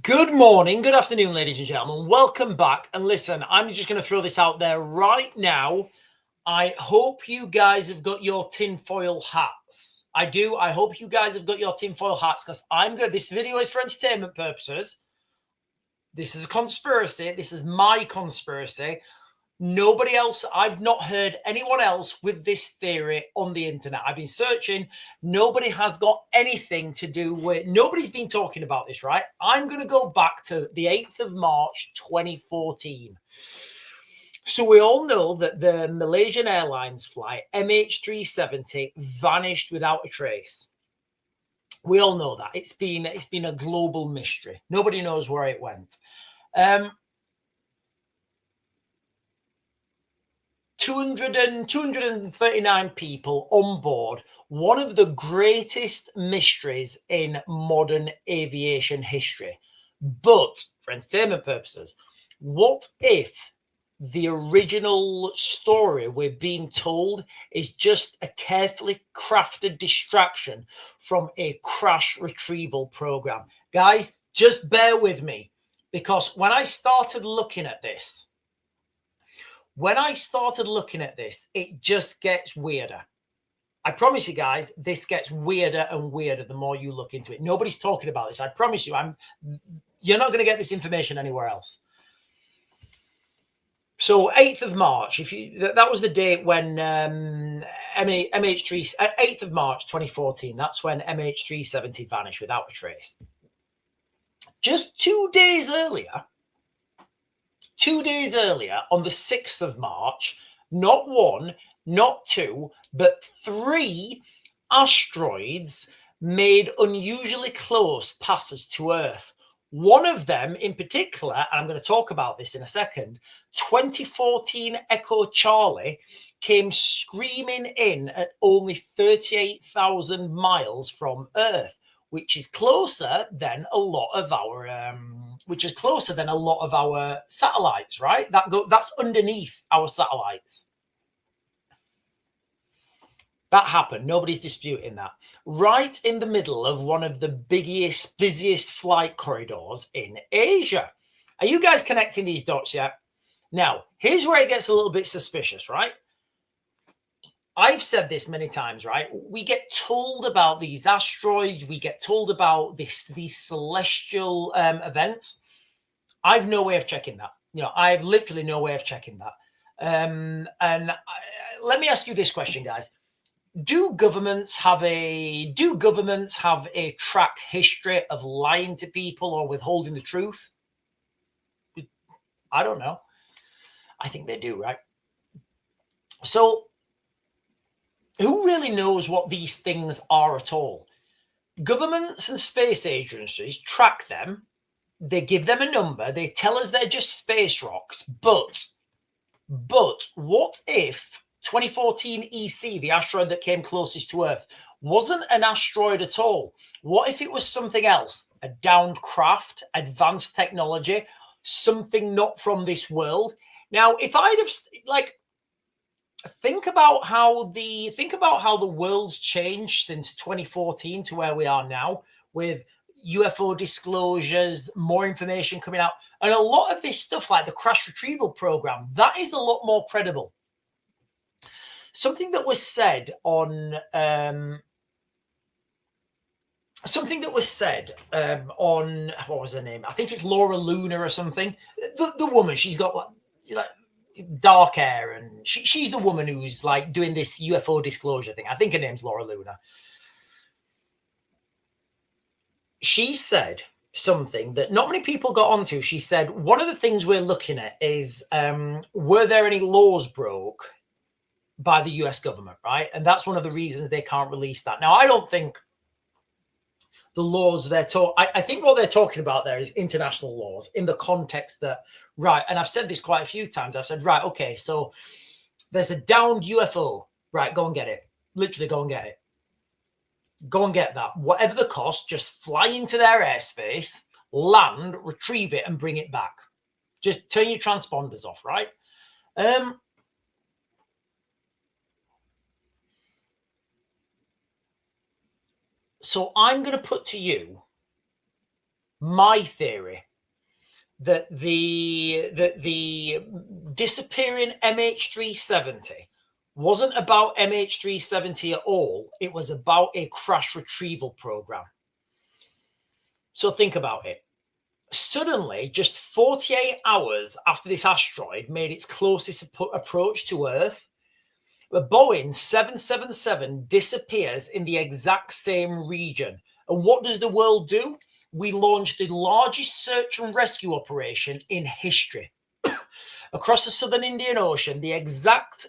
Good morning, good afternoon, ladies and gentlemen. Welcome back. And listen, I'm just going to throw this out there right now. I hope you guys have got your tinfoil hats. I do. I hope you guys have got your tinfoil hats because I'm good. This video is for entertainment purposes. This is a conspiracy. This is my conspiracy. Nobody else, I've not heard anyone else with this theory on the internet. I've been searching. Nobody has got anything to do with, nobody's been talking about this, right? I'm going to go back to the 8th of March, 2014. So we all know that the Malaysian Airlines flight MH370 vanished without a trace. We all know that. It's been a global mystery. Nobody knows where it went. 239 people on board, one of the greatest mysteries in modern aviation history. But for entertainment purposes, what if the original story we're being told is just a carefully crafted distraction from a crash retrieval program? Guys, just bear with me, because when I started looking at this, it just gets weirder. I promise you guys, this gets weirder and weirder the more you look into it. Nobody's talking about this. I promise you, you're not going to get this information anywhere else. So 8th of March, that was the date when MH3, 8th of March 2014, that's when MH370 vanished without a trace. Just 2 days earlier, on the 6th of March, not one, not two, but 3 asteroids made unusually close passes to Earth. One of them in particular, and I'm going to talk about this in a second, 2014 Echo Charlie came screaming in at only 38,000 miles from Earth, which is closer than a lot of our satellites, right? That's underneath our satellites. That happened. Nobody's disputing that. Right in the middle of one of the busiest flight corridors in Asia. Are you guys connecting these dots yet? Now, here's where it gets a little bit suspicious, right? I've said this many times, right? We get told about these asteroids. We get told about these celestial events. I've no way of checking that. I have literally no way of checking that. Let me ask you this question, guys. Do governments have a track history of lying to people or withholding the truth? I don't know. I think they do, right? So who really knows what these things are at all? Governments and space agencies track them. They give them a number. They tell us they're just space rocks. But what if 2014 EC, the asteroid that came closest to Earth, wasn't an asteroid at all? What if it was something else? A downed craft, advanced technology, something not from this world? Now, if I'd have think about how the world's changed since 2014 to where we are now, with UFO disclosures, more information coming out, and a lot of this stuff like the crash retrieval program, that is a lot more credible. Something that was said on what was her name? I think it's Laura Luna or something. The woman, she's got like dark hair, and she's the woman who's like doing this UFO disclosure thing. I think her name's Laura Luna. She said something that not many people got onto. She said, one of the things we're looking at is, were there any laws broke by the US government, right? And that's one of the reasons they can't release that. Now, I don't think the laws I think what they're talking about there is international laws in the context that, right, and I've said this quite a few times. I've said, right, okay, so there's a downed UFO, right, go and get it. Literally go and get it. Go and get that. Whatever the cost, just fly into their airspace, land, retrieve it, and bring it back. Just turn your transponders off, right? So I'm going to put to you my theory that the disappearing MH370 wasn't about MH370 at all. It was about a crash retrieval program. So think about it. Suddenly, just 48 hours after this asteroid made its closest approach to Earth, the Boeing 777 disappears in the exact same region. And what does the world do? We launched the largest search and rescue operation in history. Across the southern Indian Ocean, the exact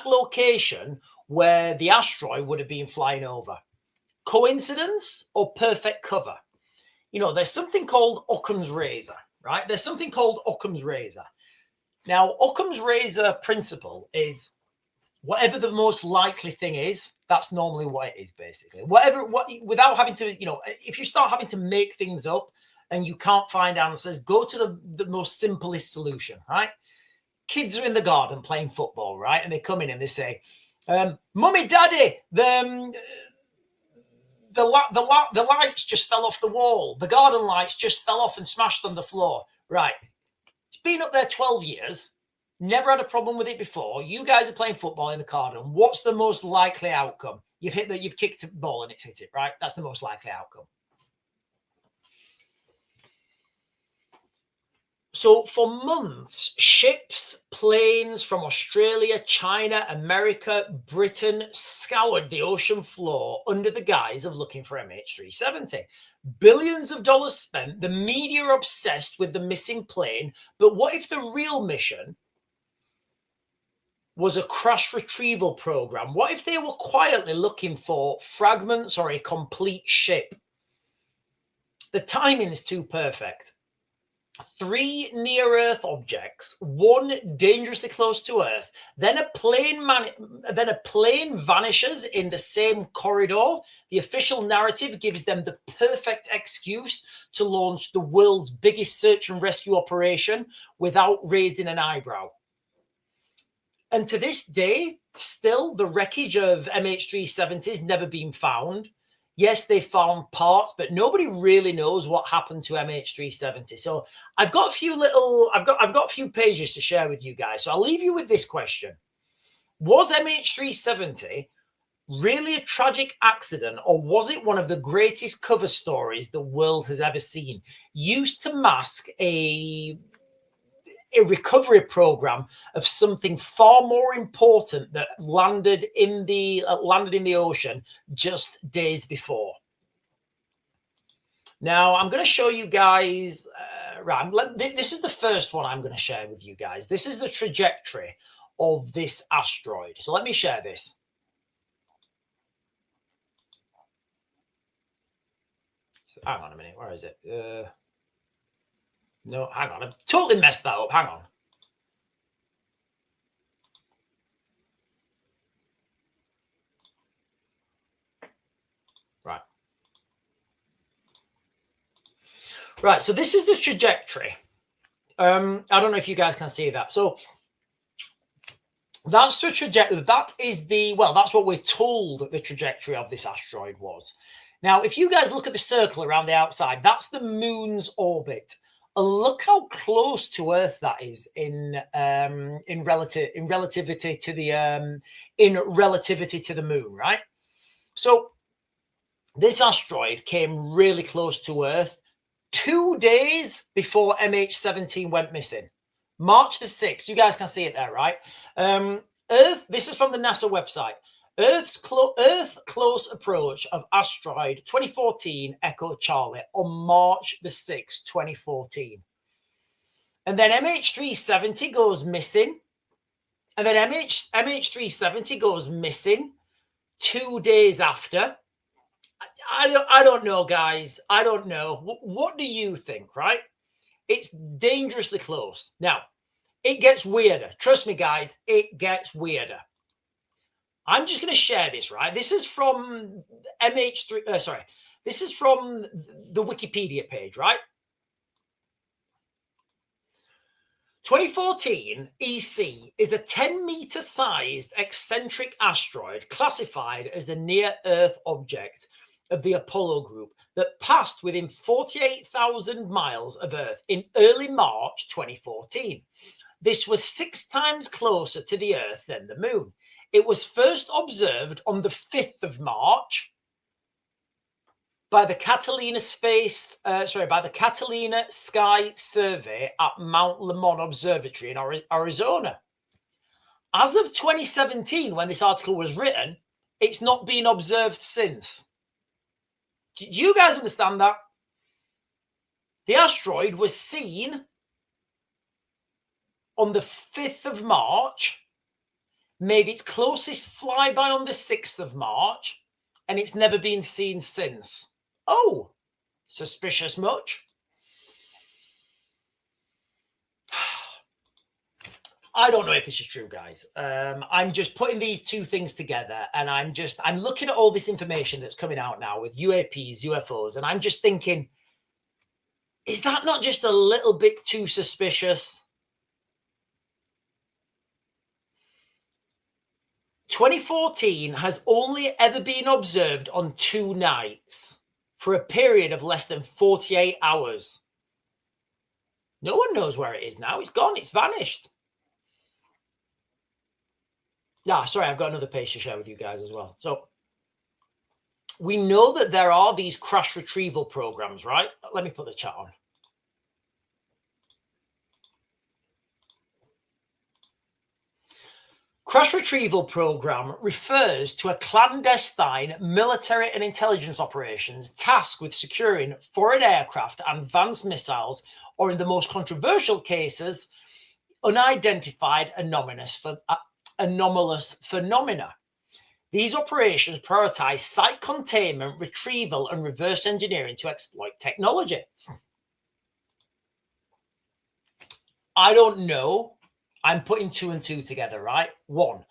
location where the asteroid would have been flying over. Coincidence or perfect cover? You know, there's something called Occam's razor, right? There's something called Occam's razor. Now, Occam's razor principle is whatever the most likely thing is, that's normally what it is, basically. Without having to, you know, if you start having to make things up and you can't find answers, go to the most simplest solution, right? Kids are in the garden playing football, right? And they come in and they say, Mummy, Daddy, the lights just fell off the wall. The garden lights just fell off and smashed on the floor. Right. It's been up there 12 years. Never had a problem with it before. You guys are playing football in the garden. What's the most likely outcome? You've kicked a ball and it's hit it, right? That's the most likely outcome. So for months, ships, planes from Australia, China, America, Britain scoured the ocean floor under the guise of looking for MH370. Billions of dollars spent, the media are obsessed with the missing plane. But what if the real mission was a crash retrieval program? What if they were quietly looking for fragments or a complete ship? The timing is too perfect. 3 near-Earth objects, 1 dangerously close to Earth, then a plane vanishes in the same corridor. The official narrative gives them the perfect excuse to launch the world's biggest search and rescue operation without raising an eyebrow. And to this day, still, the wreckage of MH370 has never been found. Yes, they found parts, but nobody really knows what happened to MH370. So I've got a few pages to share with you guys. So I'll leave you with this question. Was MH370 really a tragic accident, or was it one of the greatest cover stories the world has ever seen, used to mask a recovery program of something far more important that landed in the ocean just days before? Now, I'm going to show you guys. This is the first one I'm going to share with you guys. This is the trajectory of this asteroid. So let me share this. So, hang on a minute. Where is it? No, hang on. I've totally messed that up. Hang on. Right. So this is the trajectory. I don't know if you guys can see that. So that's the trajectory. That's what we're told the trajectory of this asteroid was. Now, if you guys look at the circle around the outside, that's the moon's orbit. And look how close to Earth that is in relativity to the moon, right? So this asteroid came really close to Earth 2 days before MH17 went missing. March the 6th. You guys can see it there, right? Earth. This is from the NASA website. Earth close approach of asteroid 2014 Echo Charlie on March the 6th, 2014. And then MH370 goes missing. And then MH370 goes missing 2 days after. I don't know, guys. I don't know. What do you think, right? It's dangerously close. Now, it gets weirder. Trust me, guys, it gets weirder. I'm just going to share this, right? This is from this is from the Wikipedia page, right? 2014 EC is a 10-meter sized eccentric asteroid classified as a near-Earth object. of the Apollo group that passed within 48,000 miles of Earth in early March 2014. This was 6 times closer to the Earth than the Moon. It was first observed on the 5th of March by the Catalina Sky Survey at Mount Lemon Observatory in Arizona. As of 2017, when this article was written, it's not been observed since. Do you guys understand that? The asteroid was seen on the 5th of March, made its closest flyby on the 6th of March, and it's never been seen since. Oh, suspicious much? I don't know if this is true, guys. I'm just putting these two things together, and I'm looking at all this information that's coming out now with UAPs, UFOs, and I'm just thinking, is that not just a little bit too suspicious? 2014 has only ever been observed on 2 nights for a period of less than 48 hours. No one knows where it is now. It's gone. It's vanished. Sorry, I've got another page to share with you guys as well. So we know that there are these crash retrieval programs, right? Let me put the chat on. Crash retrieval program refers to a clandestine military and intelligence operations tasked with securing foreign aircraft and advanced missiles, or in the most controversial cases, unidentified anomalous phenomena. These operations prioritize site containment, retrieval, and reverse engineering to exploit technology. I don't know. I'm putting 2 and 2 together, right? 1,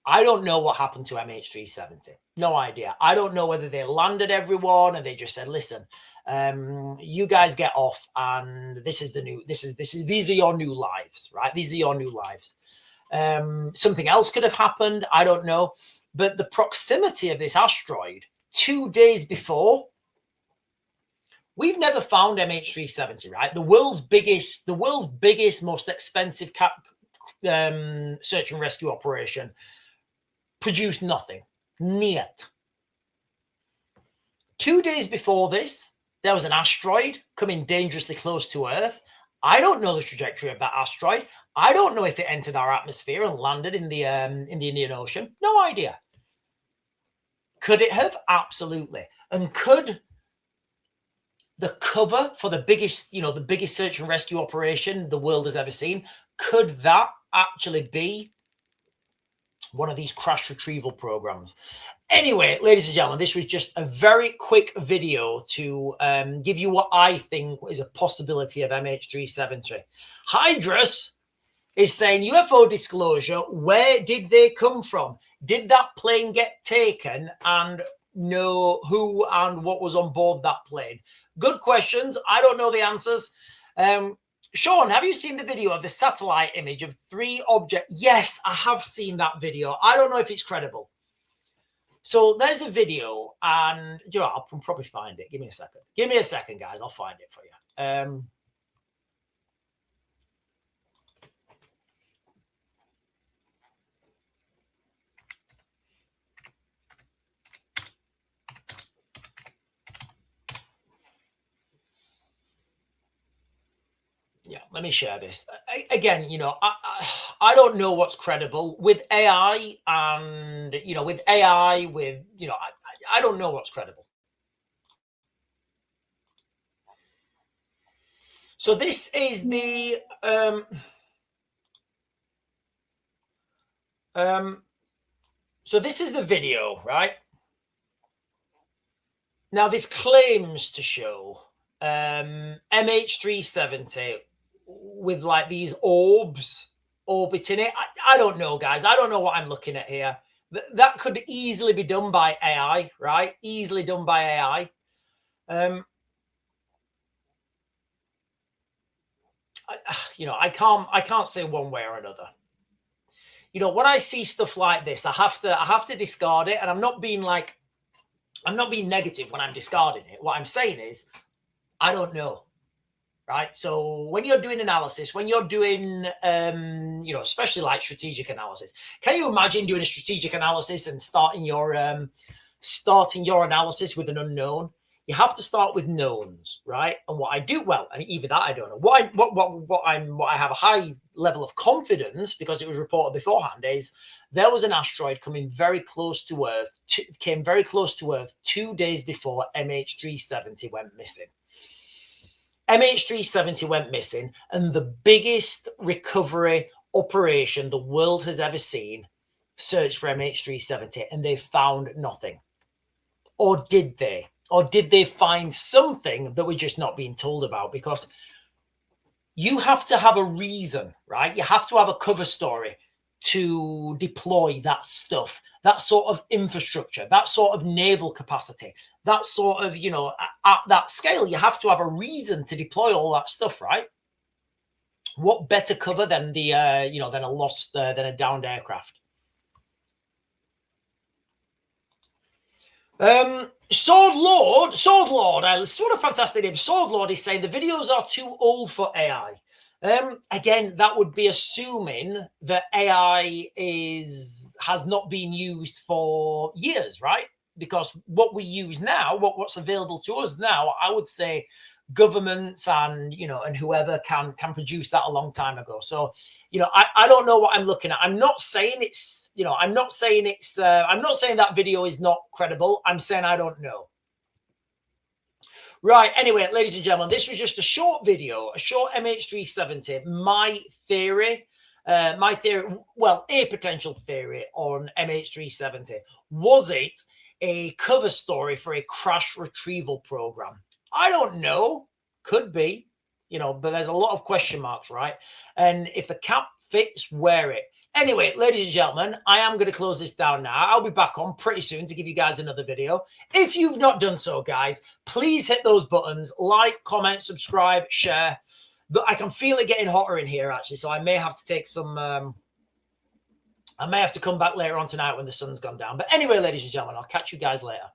I don't know what happened to MH370. No idea. I don't know whether they landed everyone and they just said, listen, you guys get off, and these are your new lives, right? These are your new lives. Something else could have happened. I don't know. But the proximity of this asteroid 2 days before, we've never found MH370, right? The world's biggest, most expensive search and rescue operation produced nothing. Niet. 2 days before this, there was an asteroid coming dangerously close to Earth. I don't know the trajectory of that asteroid. I don't know if it entered our atmosphere and landed in the Indian Ocean. No idea. Could it have? Absolutely. And could the cover for the biggest search and rescue operation the world has ever seen, could that actually be one of these crash retrieval programs? Anyway, ladies and gentlemen, this was just a very quick video to give you what I think is a possibility of MH370. Hydrus is saying, UFO disclosure, where did they come from? Did that plane get taken, and know who and what was on board that plane? Good questions. I don't know the answers. Sean, have you seen the video of the satellite image of 3 objects? Yes, I have seen that video. I don't know if it's credible. So there's a video, and I'll probably find it. Give me a second. Give me a second, guys. I'll find it for you. Yeah, let me share this. Again, I don't know what's credible with AI, and, I don't know what's credible. So this is the, so this is the video, right? Now, this claims to show MH370 with like these orbs orbiting it. I don't know, guys. I don't know what I'm looking at here. That could easily be done by AI, right? Easily done by AI. I can't say one way or another. When I see stuff like this, I have to discard it, and I'm not being like I'm not being negative when I'm discarding it. What I'm saying is, I don't know. Right. So when you're doing analysis, when you're doing, especially like strategic analysis, can you imagine doing a strategic analysis and starting your analysis with an unknown? You have to start with knowns, right? And what I do, well, and even that I don't know. What I have a high level of confidence, because it was reported beforehand, is there was an asteroid coming very close to Earth, came very close to Earth 2 days before MH370 went missing. MH370 went missing, and the biggest recovery operation the world has ever seen searched for MH370, and they found nothing. Or did they? Or did they find something that we're just not being told about? Because you have to have a reason, right? You have to have a cover story to deploy that stuff, that sort of infrastructure, that sort of naval capacity, that sort of, at that scale, you have to have a reason to deploy all that stuff, right? What better cover than than a downed aircraft? Sword Lord, what a fantastic name. Sword Lord is saying the videos are too old for AI. Again, that would be assuming that AI has not been used for years, right? Because what we use now, what's available to us now, I would say governments and whoever can produce that a long time ago. So, I don't know what I'm looking at. I'm not saying I'm not saying that video is not credible. I'm saying I don't know. Right. Anyway, ladies and gentlemen, this was just a short video, a short MH370. My theory, a potential theory on MH370. Was it a cover story for a crash retrieval program? I don't know. Could be, but there's a lot of question marks, right? And if the cap fits, wear it. Anyway, ladies and gentlemen, I am going to close this down now. I'll be back on pretty soon to give you guys another video. If you've not done so, guys, please hit those buttons, like, comment, subscribe, share. I can feel it getting hotter in here, actually, so I may have to take some... I may have to come back later on tonight when the sun's gone down. But anyway, ladies and gentlemen, I'll catch you guys later.